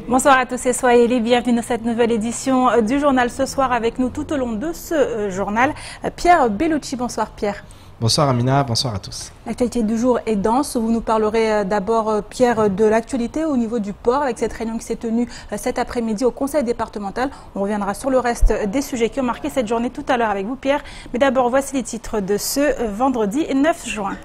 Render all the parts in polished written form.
Bonsoir à tous et soyez les bienvenus dans cette nouvelle édition du journal ce soir avec nous tout au long de ce journal. Pierre Bellucci, bonsoir Pierre. Bonsoir Amina, bonsoir à tous. L'actualité du jour est dense. Vous nous parlerez d'abord, Pierre, de l'actualité au niveau du port avec cette réunion qui s'est tenue cet après-midi au conseil départemental. On reviendra sur le reste des sujets qui ont marqué cette journée tout à l'heure avec vous Pierre. Mais d'abord, voici les titres de ce vendredi 9 juin.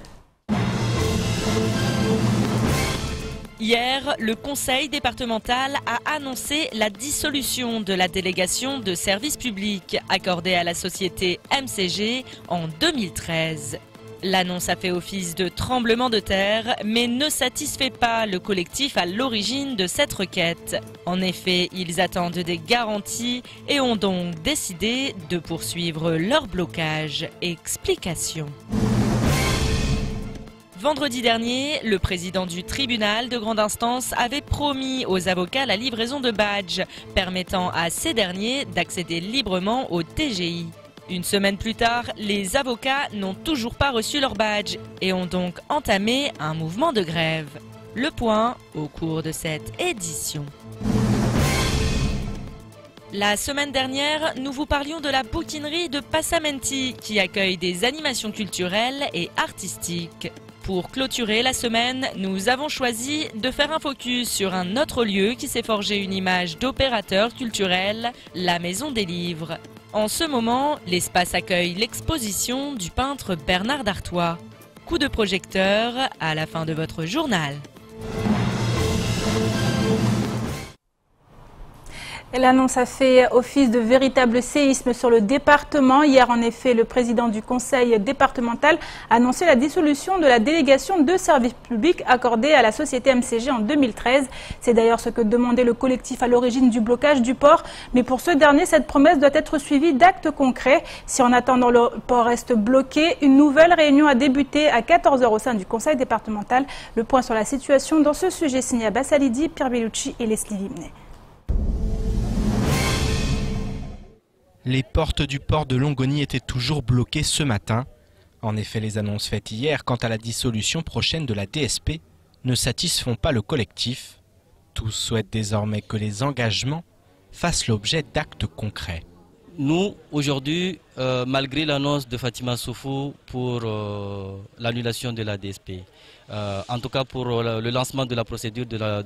Hier, le conseil départemental a annoncé la dissolution de la délégation de services publics accordée à la société MCG en 2013. L'annonce a fait office de tremblement de terre, mais ne satisfait pas le collectif à l'origine de cette requête. En effet, ils attendent des garanties et ont donc décidé de poursuivre leur blocage. Explication. Vendredi dernier, le président du tribunal de grande instance avait promis aux avocats la livraison de badges permettant à ces derniers d'accéder librement au TGI. Une semaine plus tard, les avocats n'ont toujours pas reçu leur badge et ont donc entamé un mouvement de grève. Le point au cours de cette édition. La semaine dernière, nous vous parlions de la bouquinerie de Passamenti qui accueille des animations culturelles et artistiques. Pour clôturer la semaine, nous avons choisi de faire un focus sur un autre lieu qui s'est forgé une image d'opérateur culturel, la Maison des Livres. En ce moment, l'espace accueille l'exposition du peintre Bernard d'Artois. Coup de projecteur à la fin de votre journal. L'annonce a fait office de véritable séisme sur le département. Hier, en effet, le président du conseil départemental a annoncé la dissolution de la délégation de services publics accordée à la société MCG en 2013. C'est d'ailleurs ce que demandait le collectif à l'origine du blocage du port. Mais pour ce dernier, cette promesse doit être suivie d'actes concrets. Si en attendant le port reste bloqué, une nouvelle réunion a débuté à 14 h au sein du conseil départemental. Le point sur la situation dans ce sujet signé Abbas Alidi, Pierre Bellucci et Leslie Limnet. Les portes du port de Longoni étaient toujours bloquées ce matin. En effet, les annonces faites hier quant à la dissolution prochaine de la DSP ne satisfont pas le collectif. Tous souhaitent désormais que les engagements fassent l'objet d'actes concrets. Nous, aujourd'hui, malgré l'annonce de Fatima Soufou pour l'annulation de la DSP, en tout cas pour le lancement de la procédure de la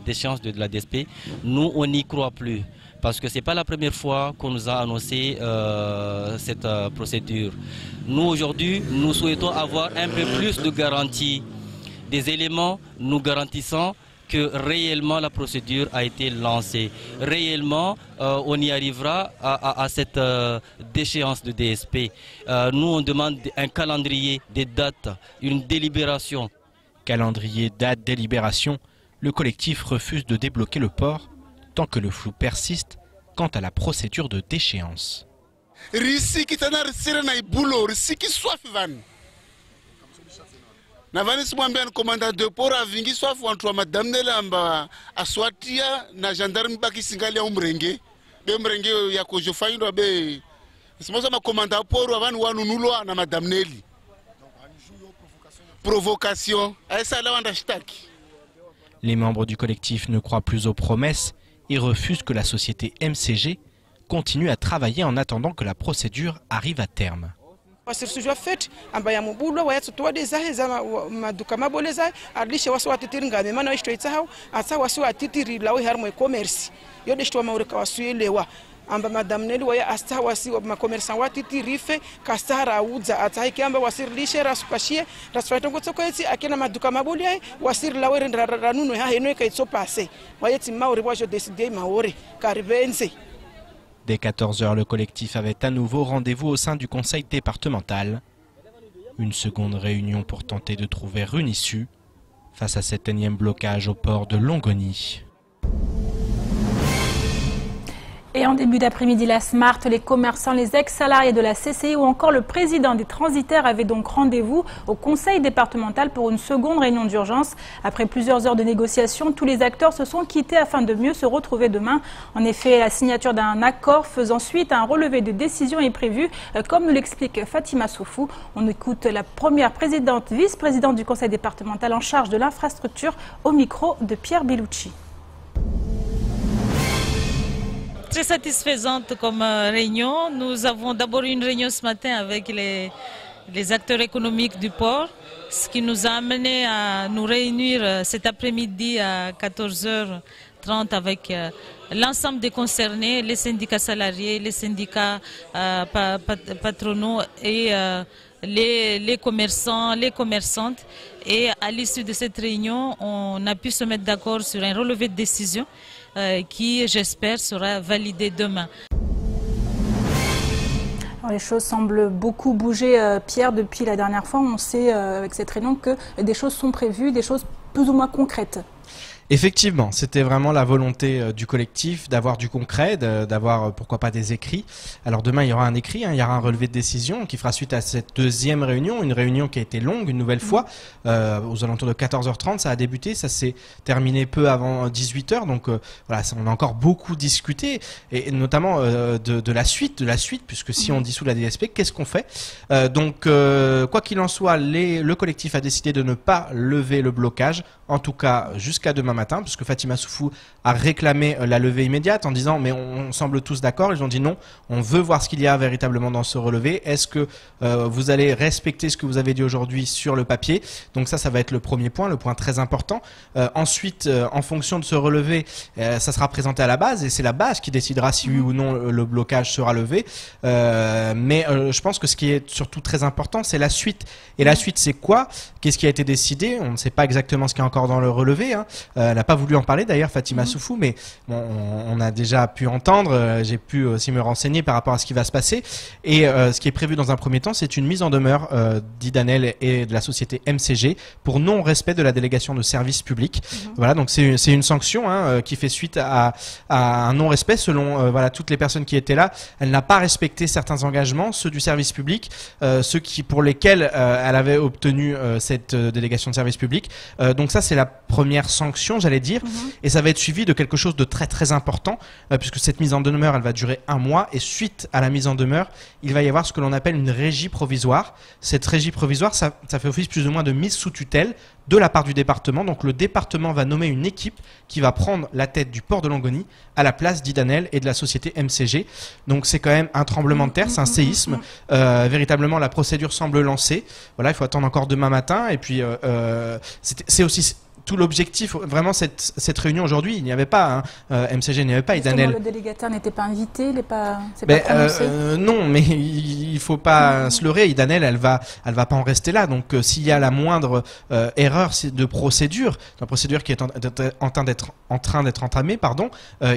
déchéance de la DSP, nous, on n'y croit plus. Parce que ce n'est pas la première fois qu'on nous a annoncé cette procédure. Nous, aujourd'hui, nous souhaitons avoir un peu plus de garanties, des éléments nous garantissant que réellement la procédure a été lancée. Réellement, on y arrivera à cette déchéance de DSP. Nous, on demande un calendrier, des dates, une délibération. Calendrier, date, délibération, le collectif refuse de débloquer le port tant que le flou persiste quant à la procédure de déchéance. Navani simwambia komanda de port avingi swafu wantu wa madamnele amba aswatia na gendarme baki singali ya umrenge be mrenge ya kojofaindo be simoza makomanda port avani wanunulwa na madamneli provocation aisa la wanda shtaki. Les membres du collectif ne croient plus aux promesses et refusent que la société MCG continue à travailler en attendant que la procédure arrive à terme. Wasirishwa feti ambaye mubulwa wayatsotoa dezahe za maduka maboleza alishe wasu watitiri ngame mana wishtoitsa hao atsa wasu watitiri lawe harmo e-commerce yode shto maureka wasu elewa amba madamneli waya asta wasi ma commerçant watitiri fe kastara udza atsa ikiamba wasirlishe rasukashie rasfatongo tsokoetsi akena maduka mabolia wasir lawe ranuno ha heno ikaitso passe wayeti maure wajo décider maore karibenze. Dès 14 h, le collectif avait à nouveau rendez-vous au sein du conseil départemental. Une seconde réunion pour tenter de trouver une issue face à cet énième blocage au port de Longoni. Et en début d'après-midi, la Smart, les commerçants, les ex-salariés de la CCI ou encore le président des transitaires avaient donc rendez-vous au conseil départemental pour une seconde réunion d'urgence. Après plusieurs heures de négociations, tous les acteurs se sont quittés afin de mieux se retrouver demain. En effet, la signature d'un accord faisant suite à un relevé de décision est prévue, comme nous l'explique Fatima Soufou. On écoute la première présidente, vice-présidente du conseil départemental en charge de l'infrastructure au micro de Pierre Bellucci. Très satisfaisante comme réunion. Nous avons d'abord une réunion ce matin avec les acteurs économiques du port, ce qui nous a amené à nous réunir cet après-midi à 14h30 avec l'ensemble des concernés, les syndicats salariés, les syndicats patronaux et les commerçants, les commerçantes. Et à l'issue de cette réunion, on a pu se mettre d'accord sur un relevé de décision qui, j'espère, sera validé demain. Alors, les choses semblent beaucoup bouger, Pierre, depuis la dernière fois. On sait avec cette réunion que des choses sont prévues, des choses plus ou moins concrètes. Effectivement, c'était vraiment la volonté du collectif d'avoir du concret, d'avoir pourquoi pas des écrits. Alors demain il y aura un écrit, il y aura un relevé de décision qui fera suite à cette deuxième réunion, une réunion qui a été longue une nouvelle fois, aux alentours de 14h30 ça a débuté, ça s'est terminé peu avant 18h, donc voilà, on a encore beaucoup discuté, et notamment de la suite, puisque si on dissout la DSP, qu'est-ce qu'on fait? Donc quoi qu'il en soit, le collectif a décidé de ne pas lever le blocage, en tout cas jusqu'à demain matin, puisque Fatima Soufou a réclamé la levée immédiate en disant mais on semble tous d'accord. Ils ont dit non, on veut voir ce qu'il y a véritablement dans ce relevé. Est-ce que vous allez respecter ce que vous avez dit aujourd'hui sur le papier? Donc ça va être le premier point, le point très important. Ensuite, en fonction de ce relevé, ça sera présenté à la base et c'est la base qui décidera si oui ou non le blocage sera levé. Mais je pense que ce qui est surtout très important, c'est la suite. Et la suite, c'est quoi? Qu'est-ce qui a été décidé? On ne sait pas exactement ce qu'il y a encore dans le relevé, hein. Elle n'a pas voulu en parler d'ailleurs, Fatima Soufou, mais bon, on a déjà pu entendre, j'ai pu aussi me renseigner par rapport à ce qui va se passer. Et ce qui est prévu dans un premier temps, c'est une mise en demeure d'Idanel et de la société MCG pour non-respect de la délégation de service public. Voilà, donc c'est une sanction qui fait suite à un non-respect selon voilà, toutes les personnes qui étaient là. Elle n'a pas respecté certains engagements, ceux du service public, ceux pour lesquels elle avait obtenu cette délégation de service public. Donc ça, c'est la première sanction, j'allais dire, et ça va être suivi de quelque chose de très très important, puisque cette mise en demeure, elle va durer 1 mois, et suite à la mise en demeure, il va y avoir ce que l'on appelle une régie provisoire. Cette régie provisoire, ça fait office plus ou moins de mise sous tutelle de la part du département. Donc le département va nommer une équipe qui va prendre la tête du port de Longoni à la place d'Idanel et de la société MCG. Donc c'est quand même un tremblement de terre, c'est un séisme. Véritablement, la procédure semble lancée. Voilà, il faut attendre encore demain matin, et puis c'est aussi tout l'objectif, vraiment cette réunion aujourd'hui, il n'y avait pas, MCG n'y avait pas, Idanel. Le délégataire n'était pas invité, non, mais il faut pas se leurrer, Idanel, elle va pas en rester là. Donc s'il y a la moindre erreur de procédure, la procédure qui est en train d'être entamée,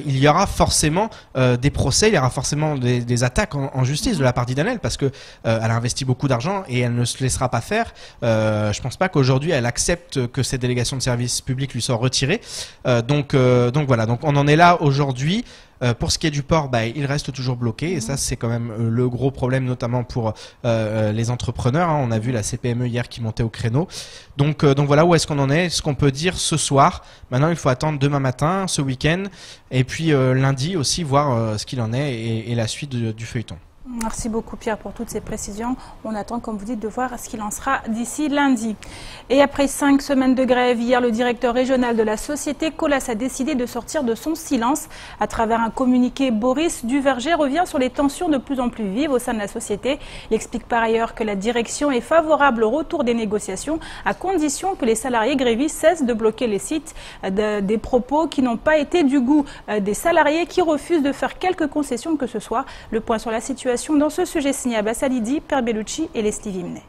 il y aura forcément des procès, il y aura forcément des attaques en justice de la part d'Idanel, parce que elle a investi beaucoup d'argent et elle ne se laissera pas faire. Je pense pas qu'aujourd'hui elle accepte que cette délégation de service public lui soit retirée. Donc voilà, donc on en est là aujourd'hui. Pour ce qui est du port, il reste toujours bloqué, et ça c'est quand même le gros problème, notamment pour les entrepreneurs. On a vu la CPME hier qui montait au créneau. Donc voilà où est-ce qu'on en est, ce qu'on peut dire ce soir. Maintenant il faut attendre demain matin, ce week-end, et puis lundi aussi voir ce qu'il en est et la suite du feuilleton. Merci beaucoup Pierre pour toutes ces précisions. On attend, comme vous dites, de voir ce qu'il en sera d'ici lundi. Et après 5 semaines de grève, hier, le directeur régional de la société Colas a décidé de sortir de son silence. À travers un communiqué, Boris Duverger revient sur les tensions de plus en plus vives au sein de la société. Il explique par ailleurs que la direction est favorable au retour des négociations, à condition que les salariés grévistes cessent de bloquer les sites. Des propos qui n'ont pas été du goût des salariés qui refusent de faire quelques concessions que ce soit. Le point sur la situation dans ce sujet signé à Bassalidi, Pierre Bellucci et Leslie Vimnet.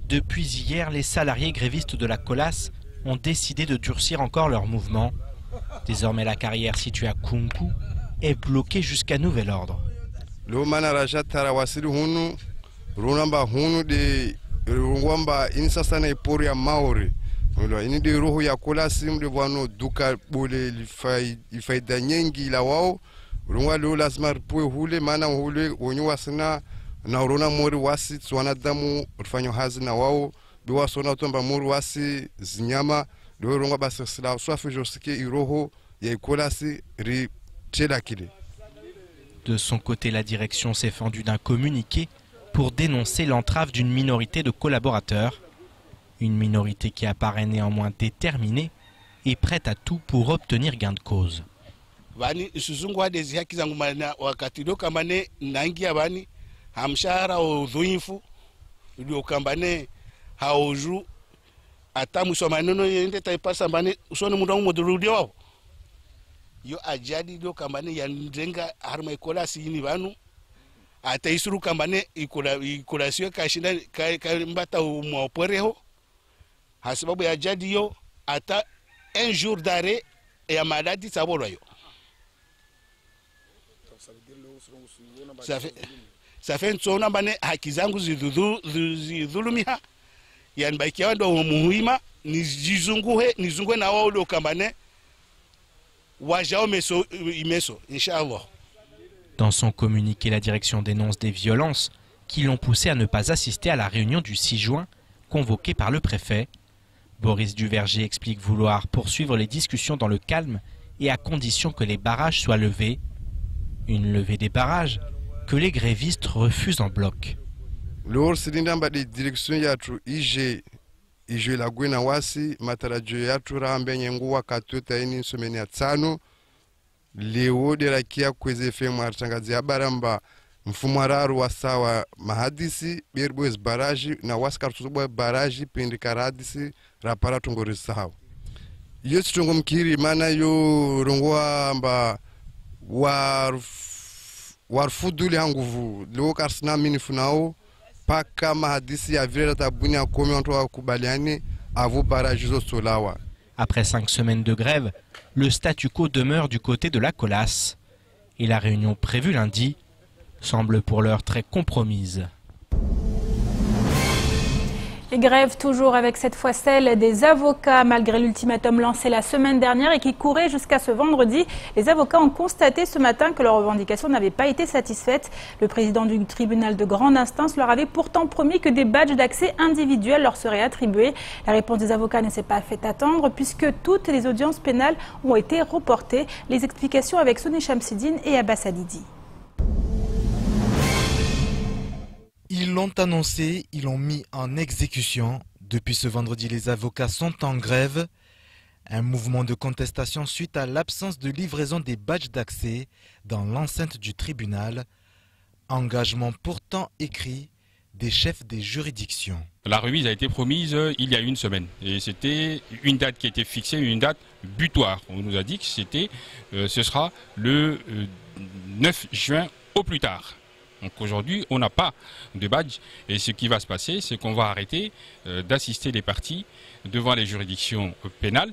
Depuis hier, les salariés grévistes de la Colas ont décidé de durcir encore leur mouvement. Désormais, la carrière située à Kunku est bloquée jusqu'à nouvel ordre. Ini de roho ya kolasi mlevano duka bole ifaida nyingi la wao rungwa leo lazima ripue hule maana hule wenye wasina na urona mori wasi wanadamu rufanya hazi na wao biwa sona tomba mori wasi zinyama leo rungwa basi sila swafi josike iroho ya kolasi ri tela kile. De son côté, la direction s'est fendue d'un communiqué pour dénoncer l'entrave d'une minorité de collaborateurs. Une minorité qui apparaît néanmoins déterminée et prête à tout pour obtenir gain de cause. Vani susungwa dezi haki zangu mana wakati do kambane nangi abani hamshara udhuifu ndio kambane hauju atamu so maneno yende taipasa mbane usone mundu mudurudi wao yo ajadi do kambane yandenga harma ikola sini banu ataisuru kambane ikola sio kashinda mbata umwaporeho hasibabu ya jadi yo ata un jour d'arrêt ya maladi sabolo yo ça fait nsona bane haki zangu zidhulumiha yani baikia ndo muhiima nizungue na wao ndo kambane wajao meso imeso inshallah. Dans son communiqué, la direction dénonce des violences qui l'ont poussé à ne pas assister à la réunion du 6 juin convoquée par le préfet. Boris Duverger explique vouloir poursuivre les discussions dans le calme et à condition que les barrages soient levés. Une levée des barrages que les grévistes refusent en bloc. Lors silindamba de direction yatu ije la gwena wasi matarajo yatu rambe nyengu wakati taini someni ya tano leo de rakia kweze femu artangazi ya baramba mfumararu wasawa mahadisi berboes baraji na waskartubo baraji pendikara hadisi rapara tungorisa hao yesu tungo mkiri mana yo rongwa amba warfuduli hanguvu leo karsina minifunao paka mahadisi ya vile tabuni ya komi onto wakubaliani avu baraji zo solawa. Après 5 semaines de grève, le statu quo demeure du côté de la colasse et la réunion prévue lundi semble pour l'heure très compromise. Les grèves toujours avec cette fois celle des avocats. Malgré l'ultimatum lancé la semaine dernière et qui courait jusqu'à ce vendredi, les avocats ont constaté ce matin que leurs revendications n'avaient pas été satisfaites. Le président du tribunal de grande instance leur avait pourtant promis que des badges d'accès individuels leur seraient attribués. La réponse des avocats ne s'est pas fait attendre puisque toutes les audiences pénales ont été reportées. Les explications avec Soni Chamsidine et Abbas Alidi. Ils l'ont annoncé, ils l'ont mis en exécution. Depuis ce vendredi, les avocats sont en grève. Un mouvement de contestation suite à l'absence de livraison des badges d'accès dans l'enceinte du tribunal. Engagement pourtant écrit des chefs des juridictions. La remise a été promise il y a une semaine. Et c'était une date qui a été fixée, une date butoir. On nous a dit que ce sera le 9 juin au plus tard. Donc aujourd'hui, on n'a pas de badge et ce qui va se passer, c'est qu'on va arrêter d'assister les parties devant les juridictions pénales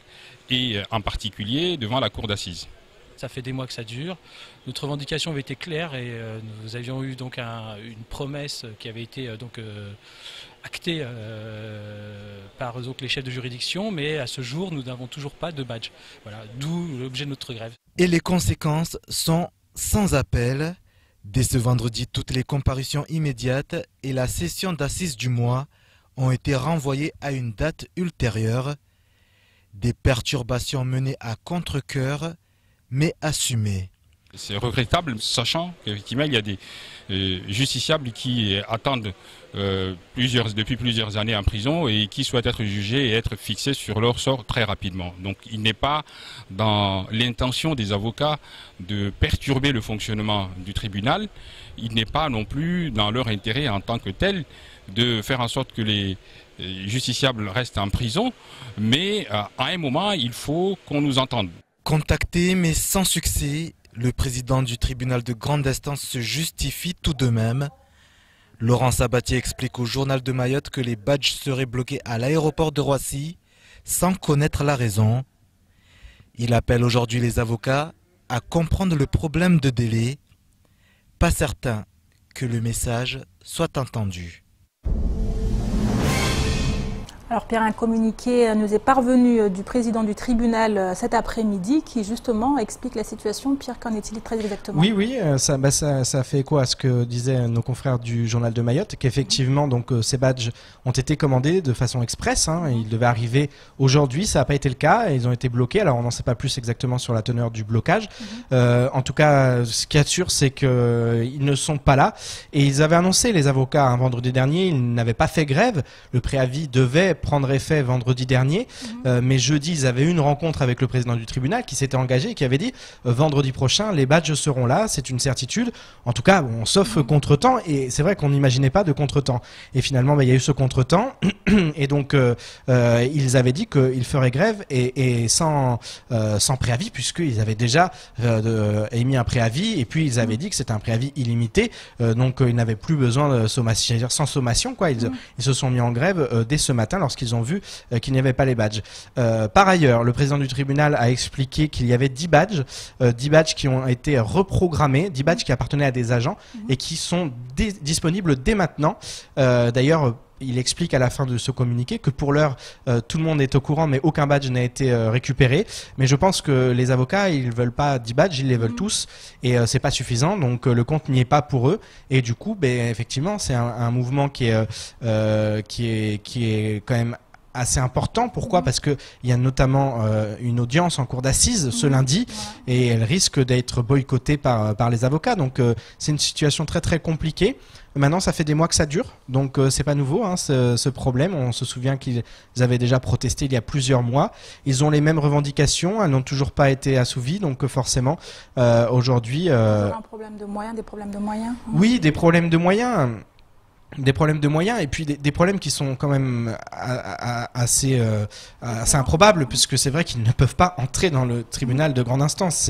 et en particulier devant la cour d'assises. Ça fait des mois que ça dure. Notre revendication avait été claire et nous avions eu donc une promesse qui avait été actée par donc, les chefs de juridiction, mais à ce jour, nous n'avons toujours pas de badge. Voilà, d'où l'objet de notre grève. Et les conséquences sont sans appel. Dès ce vendredi, toutes les comparutions immédiates et la session d'assises du mois ont été renvoyées à une date ultérieure. Des perturbations menées à contre-cœur, mais assumées. C'est regrettable, sachant qu'effectivement il y a des justiciables qui attendent depuis plusieurs années en prison et qui souhaitent être jugés et être fixés sur leur sort très rapidement. Donc il n'est pas dans l'intention des avocats de perturber le fonctionnement du tribunal. Il n'est pas non plus dans leur intérêt en tant que tel de faire en sorte que les justiciables restent en prison, mais à un moment il faut qu'on nous entende. Contacté mais sans succès, le président du tribunal de grande instance se justifie tout de même. Laurent Sabatier explique au journal de Mayotte que les badges seraient bloqués à l'aéroport de Roissy sans connaître la raison. Il appelle aujourd'hui les avocats à comprendre le problème de délai. Pas certain que le message soit entendu. Alors Pierre, un communiqué nous est parvenu du président du tribunal cet après-midi qui justement explique la situation. Pierre, qu'en est-il très exactement? Oui, ça fait écho à ce que disaient nos confrères du journal de Mayotte, qu'effectivement donc ces badges ont été commandés de façon express. Ils devaient arriver aujourd'hui, ça n'a pas été le cas, et ils ont été bloqués. Alors on n'en sait pas plus exactement sur la teneur du blocage. En tout cas, ce qu'il y a de sûr, c'est qu'ils ne sont pas là. Et ils avaient annoncé, les avocats, un vendredi dernier, ils n'avaient pas fait grève. Le préavis devait prendre effet vendredi dernier, mais jeudi ils avaient eu une rencontre avec le président du tribunal qui s'était engagé et qui avait dit vendredi prochain les badges seront là, c'est une certitude, en tout cas bon, sauf contretemps, et c'est vrai qu'on n'imaginait pas de contretemps, et finalement il y a eu ce contretemps et donc ils avaient dit qu'ils feraient grève et sans préavis, puisqu'ils avaient déjà émis un préavis, et puis ils avaient dit que c'était un préavis illimité, donc ils n'avaient plus besoin de sommation, sans sommation quoi. Ils se sont mis en grève dès ce matin lorsqu'ils ont vu qu'il n'y avait pas les badges. Par ailleurs, le président du tribunal a expliqué qu'il y avait 10 badges qui ont été reprogrammés, 10 badges qui appartenaient à des agents et qui sont disponibles dès maintenant. D'ailleurs, il explique à la fin de ce communiqué que pour l'heure, tout le monde est au courant, mais aucun badge n'a été récupéré. Mais je pense que les avocats, ils veulent pas 10 badges, ils les veulent tous, et c'est pas suffisant. Donc le compte n'y est pas pour eux. Et du coup, effectivement, c'est un mouvement qui est quand même assez important. Pourquoi? Parce qu'il y a notamment une audience en cour d'assises ce lundi, et elle risque d'être boycottée par les avocats. Donc c'est une situation très très compliquée. Maintenant, ça fait des mois que ça dure, donc c'est pas nouveau ce problème. On se souvient qu'ils avaient déjà protesté il y a plusieurs mois. Ils ont les mêmes revendications, elles n'ont toujours pas été assouvies, donc forcément aujourd'hui. Un problème de moyens, des problèmes de moyens. Oui, des problèmes de moyens. Des problèmes de moyens, et puis des problèmes qui sont quand même assez improbables, puisque c'est vrai qu'ils ne peuvent pas entrer dans le tribunal de grande instance.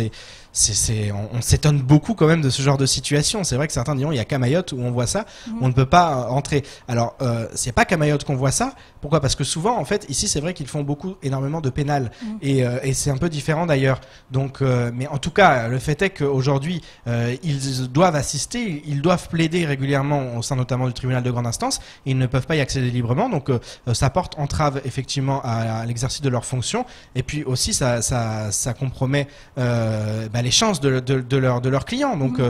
On s'étonne beaucoup quand même de ce genre de situation. C'est vrai que certains diront il n'y a qu'à Mayotte où on voit ça, on ne peut pas entrer. Alors c'est pas qu'à Mayotte qu'on voit ça. Pourquoi? Parce que souvent en fait ici c'est vrai qu'ils font énormément de pénal, et c'est un peu différent d'ailleurs. Donc mais en tout cas le fait est qu'aujourd'hui ils doivent assister, ils doivent plaider régulièrement au sein notamment du tribunal de grande instance, et ils ne peuvent pas y accéder librement. Donc ça porte entrave effectivement à l'exercice de leurs fonctions, et puis aussi ça compromet les chances de leurs clients. Donc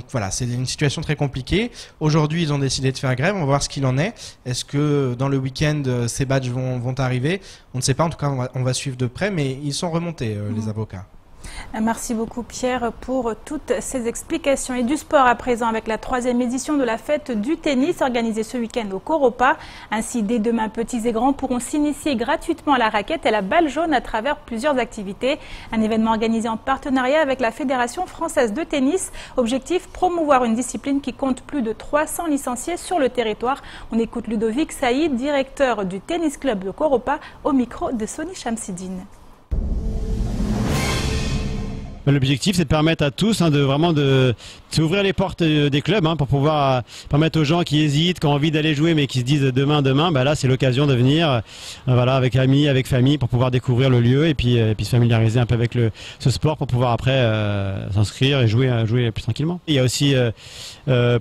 voilà, c'est une situation très compliquée. Aujourd'hui, ils ont décidé de faire grève. On va voir ce qu'il en est. Est-ce que dans le week-end, ces badges vont arriver? On ne sait pas. En tout cas, on va suivre de près, mais ils sont remontés, les avocats. Merci beaucoup Pierre pour toutes ces explications. Et du sport à présent avec la 3e édition de la fête du tennis organisée ce week-end au Coropa. Ainsi, dès demain, petits et grands pourront s'initier gratuitement à la raquette et à la balle jaune à travers plusieurs activités. Un événement organisé en partenariat avec la Fédération française de tennis. Objectif, promouvoir une discipline qui compte plus de 300 licenciés sur le territoire. On écoute Ludovic Saïd, directeur du tennis club de Coropa, au micro de Sony Chamsidine. L'objectif, c'est de permettre à tous de s'ouvrir les portes des clubs pour pouvoir permettre aux gens qui hésitent, qui ont envie d'aller jouer mais qui se disent demain, là c'est l'occasion de venir avec amis, avec famille, pour pouvoir découvrir le lieu et puis se familiariser un peu avec ce sport pour pouvoir après s'inscrire et jouer plus tranquillement. Il y a aussi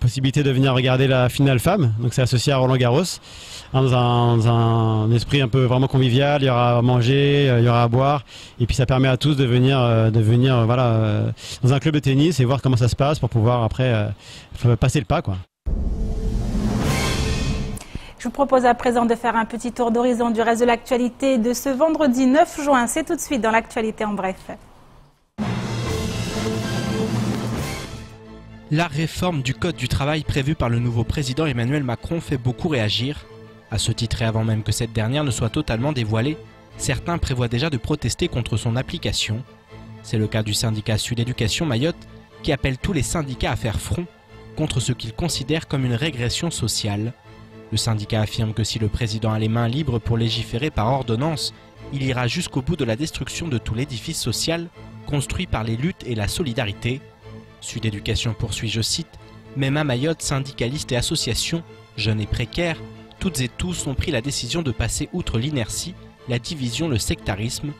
possibilité de venir regarder la finale femmes, donc c'est associé à Roland Garros. Dans un esprit un peu vraiment convivial, il y aura à manger, il y aura à boire, et puis ça permet à tous de venir dans un club de tennis et voir comment ça se passe pour pouvoir après passer le pas, quoi. Je vous propose à présent de faire un petit tour d'horizon du reste de l'actualité de ce vendredi 9 juin. C'est tout de suite dans l'actualité en bref. La réforme du Code du travail prévue par le nouveau président Emmanuel Macron fait beaucoup réagir. À ce titre, et avant même que cette dernière ne soit totalement dévoilée, certains prévoient déjà de protester contre son application. C'est le cas du syndicat Sud Éducation Mayotte, qui appelle tous les syndicats à faire front contre ce qu'il considère comme une régression sociale. Le syndicat affirme que si le président a les mains libres pour légiférer par ordonnance, il ira jusqu'au bout de la destruction de tout l'édifice social construit par les luttes et la solidarité. Sud Éducation poursuit, je cite, « Même à Mayotte, syndicalistes et associations, jeunes et précaires, toutes et tous ont pris la décision de passer outre l'inertie, la division, le sectarisme.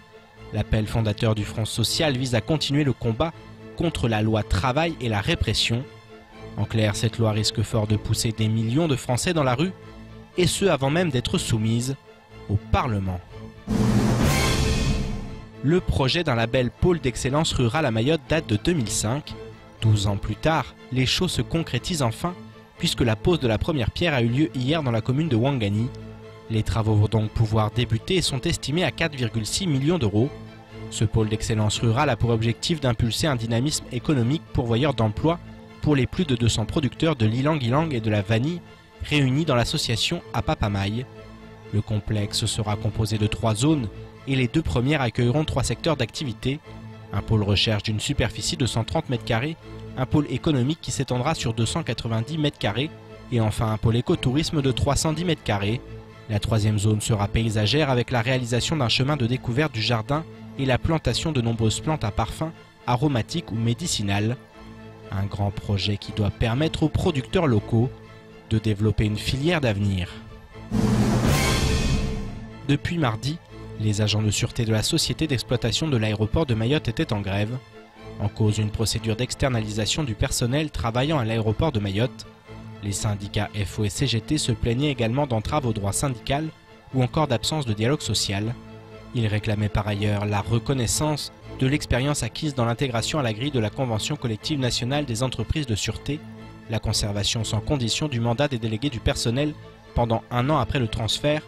L'appel fondateur du Front social vise à continuer le combat contre la loi travail et la répression. En clair, cette loi risque fort de pousser des millions de Français dans la rue, et ce avant même d'être soumise. au Parlement. Le projet d'un label pôle d'excellence rurale à Mayotte date de 2005. 12 ans plus tard, les choses se concrétisent enfin, puisque la pose de la première pierre a eu lieu hier dans la commune de Ouangani. Les travaux vont donc pouvoir débuter et sont estimés à 4,6 millions d'euros. Ce pôle d'excellence rurale a pour objectif d'impulser un dynamisme économique pourvoyeur d'emplois pour les plus de 200 producteurs de l'ilang-ilang et de la vanille réunis dans l'association Apapamaï. Le complexe sera composé de 3 zones et les 2 premières accueilleront 3 secteurs d'activité. Un pôle recherche d'une superficie de 130 m², un pôle économique qui s'étendra sur 290 m² et enfin un pôle écotourisme de 310 m². La 3e zone sera paysagère avec la réalisation d'un chemin de découverte du jardin et la plantation de nombreuses plantes à parfum, aromatiques ou médicinales. Un grand projet qui doit permettre aux producteurs locaux de développer une filière d'avenir. Depuis mardi, les agents de sûreté de la société d'exploitation de l'aéroport de Mayotte étaient en grève. En cause une procédure d'externalisation du personnel travaillant à l'aéroport de Mayotte. Les syndicats FO et CGT se plaignaient également d'entraves au droit syndical ou encore d'absence de dialogue social. Ils réclamaient par ailleurs la reconnaissance de l'expérience acquise dans l'intégration à la grille de la Convention collective nationale des entreprises de sûreté, la conservation sans condition du mandat des délégués du personnel pendant 1 an après le transfert,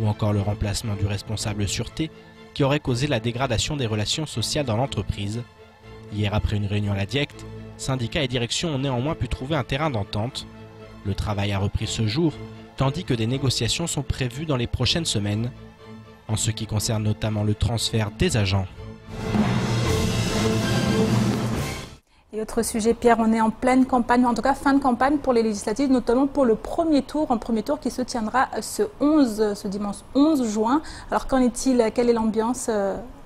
ou encore le remplacement du responsable sûreté qui aurait causé la dégradation des relations sociales dans l'entreprise. Hier, après une réunion à la DIECT, syndicats et direction ont néanmoins pu trouver un terrain d'entente. Le travail a repris ce jour, tandis que des négociations sont prévues dans les prochaines semaines, en ce qui concerne notamment le transfert des agents. Et autre sujet, Pierre, on est en pleine campagne, en tout cas fin de campagne pour les législatives, notamment pour le premier tour, un premier tour qui se tiendra ce dimanche 11 juin. Alors qu'en est-il? Quelle est l'ambiance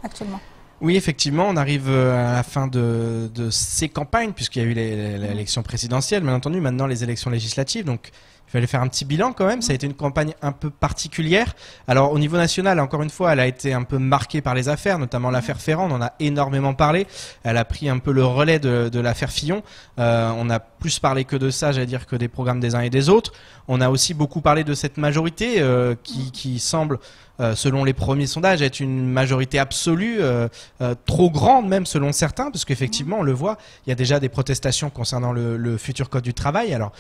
actuellement? Oui, effectivement, on arrive à la fin de ces campagnes, puisqu'il y a eu l'élection présidentielle, bien entendu, maintenant les élections législatives, donc il fallait faire un petit bilan quand même. Ça a été une campagne un peu particulière. Alors au niveau national, encore une fois, elle a été un peu marquée par les affaires, notamment l'affaire Ferrand, on en a énormément parlé. Elle a pris un peu le relais de l'affaire Fillon. On a plus parlé que de ça, j'allais dire, que des programmes des uns et des autres. On a aussi beaucoup parlé de cette majorité qui semble, selon les premiers sondages, être une majorité absolue, trop grande même selon certains, parce qu'effectivement, on le voit, il y a déjà des protestations concernant le futur code du travail. Alors,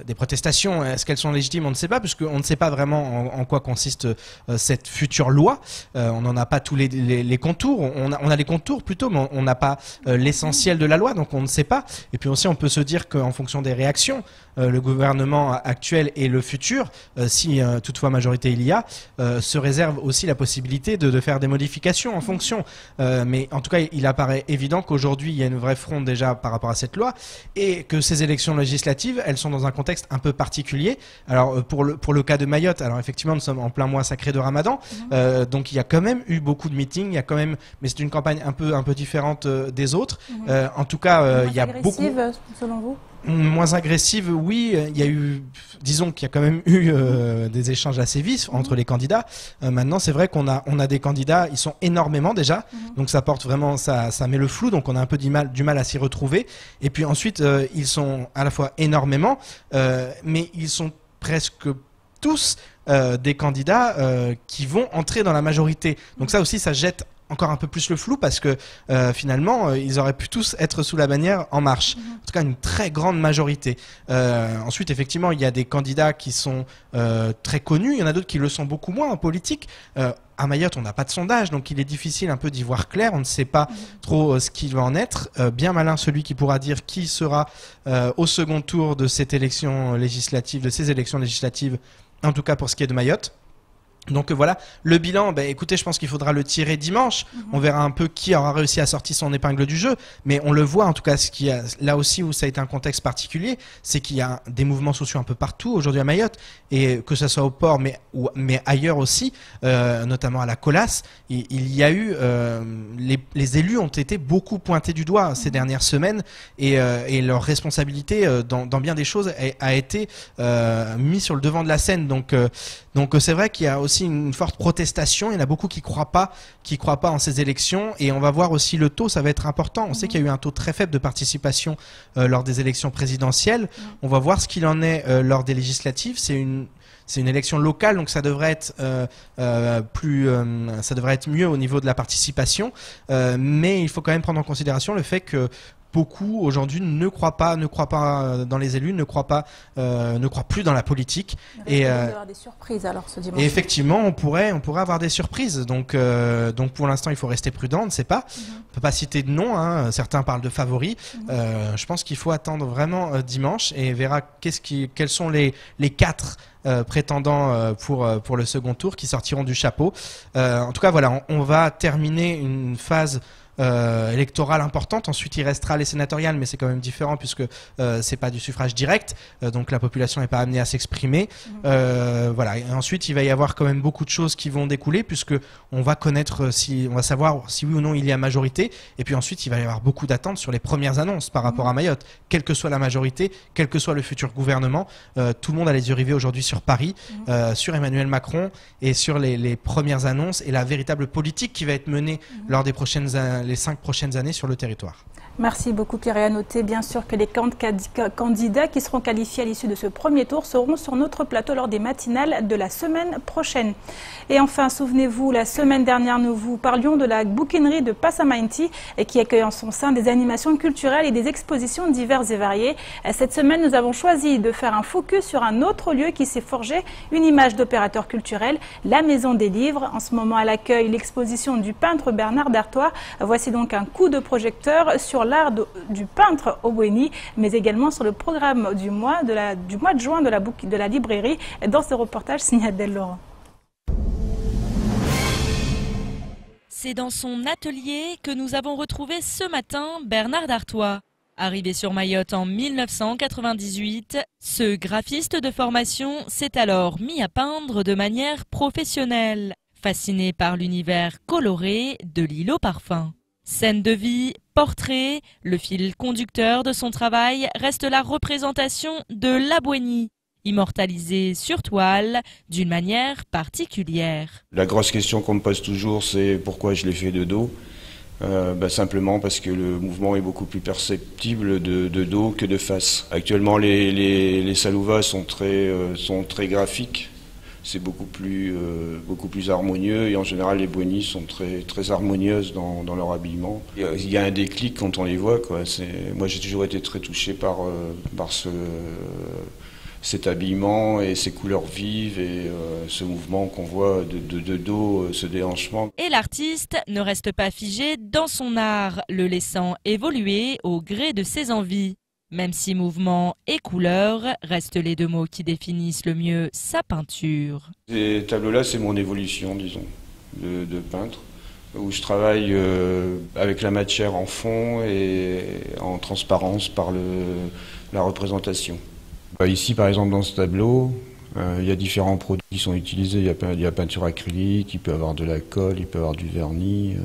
des protestations, est-ce qu'elles sont légitimes? On ne sait pas, puisqu'on ne sait pas vraiment en quoi consiste cette future loi. On n'en a pas tous les contours. On a les contours plutôt, mais on n'a pas l'essentiel de la loi, donc on ne sait pas. Et puis aussi, on peut se dire qu'en fonction des réactions, le gouvernement actuel et le futur, si toutefois majorité il y a, se réserve aussi la possibilité de faire des modifications en fonction. Mais en tout cas, il apparaît évident qu'aujourd'hui, il y a une vraie fronde déjà par rapport à cette loi et que ces élections législatives, elles sont dans un contexte un peu particulier. Alors, pour le cas de Mayotte, alors effectivement, nous sommes en plein mois sacré de Ramadan, donc il y a quand même eu beaucoup de meetings, il y a quand même, mais c'est une campagne un peu différente des autres. En tout cas, il y a beaucoup... selon vous? Moins agressive, oui. Il y a eu, disons qu'il y a quand même eu des échanges assez vifs entre les candidats. Maintenant, c'est vrai qu'on a des candidats, ils sont énormément déjà, donc ça porte vraiment, ça met le flou, donc on a un peu du mal à s'y retrouver. Et puis ensuite, ils sont à la fois énormément, mais ils sont presque tous des candidats qui vont entrer dans la majorité. Donc ça aussi, ça jette encore un peu plus le flou parce que finalement ils auraient pu tous être sous la bannière En Marche, en tout cas une très grande majorité. Ensuite effectivement il y a des candidats qui sont très connus, il y en a d'autres qui le sont beaucoup moins en politique. À Mayotte on n'a pas de sondage, donc il est difficile un peu d'y voir clair, on ne sait pas trop ce qu'il va en être. Bien malin celui qui pourra dire qui sera au second tour de cette élection législative, de ces élections législatives, en tout cas pour ce qui est de Mayotte. Donc voilà, le bilan, écoutez, je pense qu'il faudra le tirer dimanche. On verra un peu qui aura réussi à sortir son épingle du jeu. Mais on le voit, en tout cas, là aussi où ça a été un contexte particulier, c'est qu'il y a des mouvements sociaux un peu partout aujourd'hui à Mayotte, et que ce soit au port, mais ailleurs aussi, notamment à la Colasse, il y a eu les élus ont été beaucoup pointés du doigt ces dernières semaines, et leur responsabilité dans bien des choses a été mise sur le devant de la scène. Donc c'est vrai qu'il y a aussi aussi une forte protestation. Il y en a beaucoup qui croient pas en ces élections. Et on va voir aussi le taux, ça va être important. On sait qu'il y a eu un taux très faible de participation lors des élections présidentielles. On va voir ce qu'il en est lors des législatives. C'est une élection locale, donc ça devrait être ça devrait être mieux au niveau de la participation. Mais il faut quand même prendre en considération le fait que beaucoup aujourd'hui ne croient pas dans les élus, ne croient plus dans la politique. Il y avoir des surprises alors ce dimanche. Et effectivement, on pourrait avoir des surprises. Donc pour l'instant, il faut rester prudent. On ne sait pas. On peut pas citer de nom. Hein. Certains parlent de favoris. Je pense qu'il faut attendre vraiment dimanche et verra quels sont les 4 prétendants pour le second tour qui sortiront du chapeau. En tout cas, voilà, on va terminer une phase électorale importante. Ensuite, il restera les sénatoriales, mais c'est quand même différent puisque c'est pas du suffrage direct, donc la population n'est pas amenée à s'exprimer. Voilà. Et ensuite, il va y avoir quand même beaucoup de choses qui vont découler puisque on va savoir si oui ou non il y a majorité. Et puis ensuite, il va y avoir beaucoup d'attentes sur les premières annonces par rapport à Mayotte. Quelle que soit la majorité, quel que soit le futur gouvernement, tout le monde a les yeux rivés aujourd'hui sur Paris, sur Emmanuel Macron et sur les premières annonces et la véritable politique qui va être menée lors des les 5 prochaines années sur le territoire. Merci beaucoup Pierre. Et à noter bien sûr que les candidats qui seront qualifiés à l'issue de ce premier tour seront sur notre plateau lors des matinales de la semaine prochaine. Et enfin, souvenez-vous, la semaine dernière, nous vous parlions de la bouquinerie de Passamenti qui accueille en son sein des animations culturelles et des expositions diverses et variées. Cette semaine, nous avons choisi de faire un focus sur un autre lieu qui s'est forgé une image d'opérateur culturel, la Maison des Livres. En ce moment, elle accueille l'exposition du peintre Bernard Dartois. Voici donc un coup de projecteur sur l'art du peintre Obweni, mais également sur le programme du mois de juin de la librairie. Dans ce reportage signé Adèle Laurent. C'est dans son atelier que nous avons retrouvé ce matin Bernard Dartois. Arrivé sur Mayotte en 1998, ce graphiste de formation s'est alors mis à peindre de manière professionnelle, fasciné par l'univers coloré de l'île au parfum. Scène de vie, portrait, le fil conducteur de son travail reste la représentation de l'Abweni, immortalisé sur toile d'une manière particulière. La grosse question qu'on me pose toujours, c'est pourquoi je l'ai fait de dos. Simplement parce que le mouvement est beaucoup plus perceptible de dos que de face. Actuellement, les salouvas sont très graphiques. C'est beaucoup plus harmonieux et en général les boignies sont très harmonieuses dans leur habillement. Il y a un déclic quand on les voit, quoi. Moi j'ai toujours été très touché par cet habillement et ces couleurs vives et ce mouvement qu'on voit de dos, ce déhanchement. Et l'artiste ne reste pas figé dans son art, le laissant évoluer au gré de ses envies. Même si mouvement et couleur restent les 2 mots qui définissent le mieux sa peinture. Ces tableaux-là, c'est mon évolution, disons, de peintre, où je travaille avec la matière en fond et en transparence par la représentation. Ici, par exemple, dans ce tableau, il y a différents produits qui sont utilisés. Il y a peinture acrylique, il peut y avoir de la colle, il peut y avoir du vernis.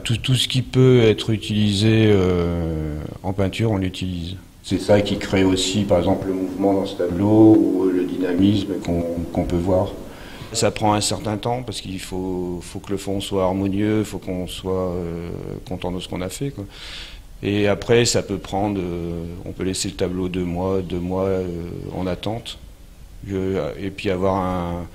Tout ce qui peut être utilisé en peinture, on l'utilise. C'est ça qui crée aussi, par exemple, le mouvement dans ce tableau ou le dynamisme qu'on peut voir. Ça prend un certain temps parce qu'il faut que le fond soit harmonieux, il faut qu'on soit content de ce qu'on a fait, quoi. Et après, ça peut prendre, on peut laisser le tableau 2 mois en attente, et puis avoir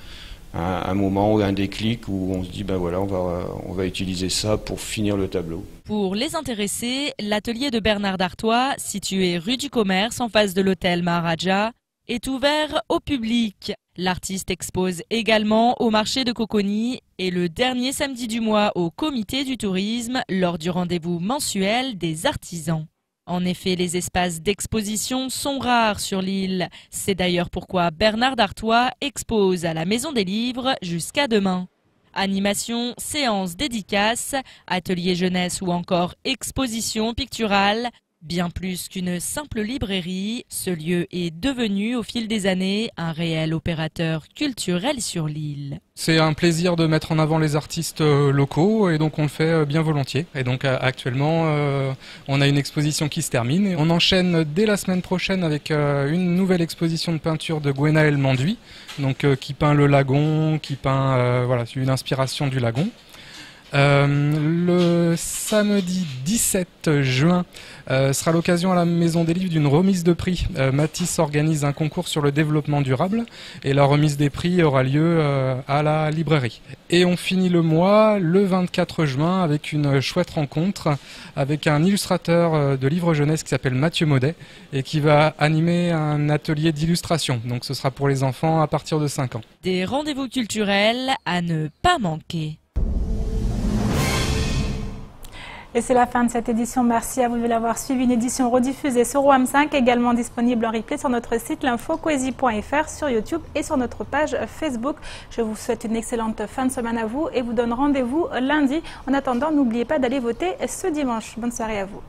un moment ou un déclic où on se dit ben voilà, on va utiliser ça pour finir le tableau. Pour les intéressés, l'atelier de Bernard Dartois, situé rue du Commerce en face de l'hôtel Maharaja, est ouvert au public. L'artiste expose également au marché de Coconi et le dernier samedi du mois au comité du tourisme lors du rendez-vous mensuel des artisans. En effet, les espaces d'exposition sont rares sur l'île. C'est d'ailleurs pourquoi Bernard Dartois expose à la Maison des Livres jusqu'à demain. Animation, séances dédicaces, ateliers jeunesse ou encore exposition picturale, Bien plus qu'une simple librairie, ce lieu est devenu au fil des années un réel opérateur culturel sur l'île. C'est un plaisir de mettre en avant les artistes locaux et donc on le fait bien volontiers. Et donc actuellement on a une exposition qui se termine et on enchaîne dès la semaine prochaine avec une nouvelle exposition de peinture de Gwenaël Manduy, donc qui peint le lagon, qui peint voilà, une inspiration du lagon. Le samedi 17 juin sera l'occasion à la Maison des Livres d'une remise de prix. Matisse organise un concours sur le développement durable et la remise des prix aura lieu à la librairie. Et on finit le mois le 24 juin avec une chouette rencontre avec un illustrateur de livres jeunesse qui s'appelle Mathieu Maudet et qui va animer un atelier d'illustration. Donc ce sera pour les enfants à partir de 5 ans. Des rendez-vous culturels à ne pas manquer. Et c'est la fin de cette édition. Merci à vous de l'avoir suivi. Une édition rediffusée sur OAM5, également disponible en replay sur notre site l'infocoesie.fr, sur YouTube et sur notre page Facebook. Je vous souhaite une excellente fin de semaine à vous et vous donne rendez-vous lundi. En attendant, n'oubliez pas d'aller voter ce dimanche. Bonne soirée à vous.